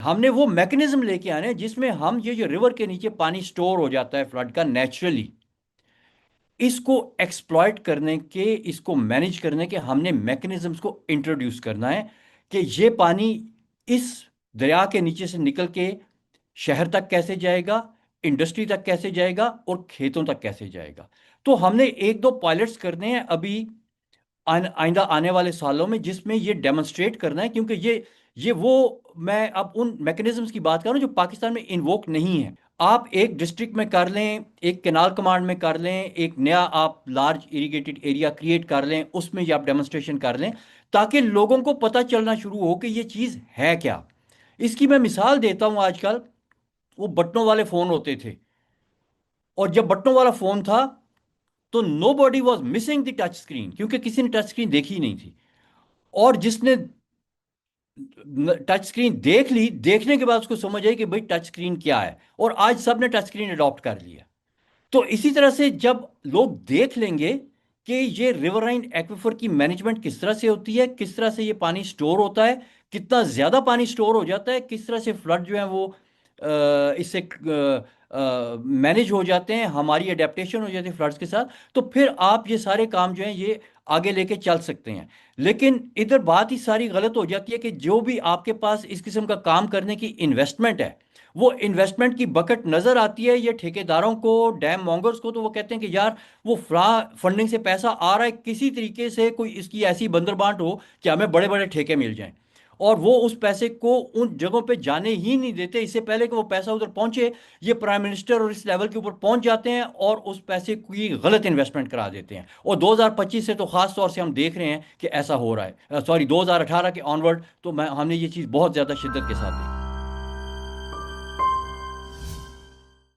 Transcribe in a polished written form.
ہم نے وہ میکنزم لے کے آنے ہیں جس میں ہم یہ جو ریور کے نیچے پانی سٹور ہو جاتا ہے فلڈ کا نیچرلی، اس کو ایکسپلائٹ کرنے کے، اس کو مینیج کرنے کے ہم نے میکنزمز کو انٹروڈیوس کرنا ہے کہ یہ پانی اس دریا کے نیچے سے نکل کے شہر تک کیسے جائے گا، انڈسٹری تک کیسے جائے گا، اور کھیتوں تک کیسے جائے گا۔ تو ہم نے ایک دو پائلٹس کرنے ہیں ابھی آئندہ آنے والے سالوں میں، جس میں یہ ڈیمونسٹریٹ کرنا ہے، کیونکہ یہ وہ، میں اب ان میکنزمز کی بات کر رہا ہوں جو پاکستان میں انووک نہیں ہے۔ آپ ایک ڈسٹرکٹ میں کر لیں، ایک کینال کمانڈ میں کر لیں، ایک نیا آپ لارج اریگیٹڈ ایریا کریٹ کر لیں، اس میں یہ آپ ڈیمونسٹریشن کر لیں تاکہ لوگوں کو پتہ چلنا شروع ہو کہ یہ چیز ہے کیا۔ اس کی میں مثال دیتا ہوں، آج کل وہ بٹنوں والے فون ہوتے تھے، اور جب بٹنوں والا فون تھا تو no body was missing the touch screen, کیونکہ کسی نے ٹچ اسکرین دیکھی ہی نہیں تھی۔ اور جس نے ٹچ اسکرین دیکھ لی، دیکھنے کے بعد اس کو سمجھ آئی کہ بھائی ٹچ اسکرین کیا ہے، اور آج سب نے ٹچ اسکرین اڈاپٹ کر لیا۔ تو اسی طرح سے جب لوگ دیکھ لیں گے کہ یہ ریورائن ایکویفر کی مینجمنٹ کس طرح سے ہوتی ہے، کس طرح سے یہ پانی سٹور ہوتا ہے، کتنا زیادہ پانی سٹور ہو جاتا ہے، کس طرح سے فلڈ جو ہیں وہ اس سے مینج ہو جاتے ہیں، ہماری اڈیپٹیشن ہو جاتی ہے فلڈز کے ساتھ، تو پھر آپ یہ سارے کام جو ہیں یہ آگے لے کے چل سکتے ہیں۔ لیکن ادھر بات ہی ساری غلط ہو جاتی ہے کہ جو بھی آپ کے پاس اس قسم کا کام کرنے کی انویسٹمنٹ ہے، وہ انویسٹمنٹ کی بکٹ نظر آتی ہے یہ ٹھیکیداروں کو، ڈیم مونگرز کو، تو وہ کہتے ہیں کہ یار وہ فلاں فنڈنگ سے پیسہ آ رہا ہے، کسی طریقے سے کوئی اس کی ایسی بندر بانٹ ہو کہ ہمیں بڑے بڑے ٹھیکے مل جائیں، اور وہ اس پیسے کو ان جگہوں پہ جانے ہی نہیں دیتے۔ اس سے پہلے کہ وہ پیسہ ادھر پہنچے، یہ پرائم منسٹر اور اس لیول کے اوپر پہنچ جاتے ہیں اور اس پیسے کی غلط انویسٹمنٹ کرا دیتے ہیں۔ اور 2025 سے تو خاص طور سے ہم دیکھ رہے ہیں کہ ایسا ہو رہا ہے، سوری 2018 کے آنورڈ تو ہم نے یہ چیز بہت زیادہ شدت کے ساتھ دیکھی۔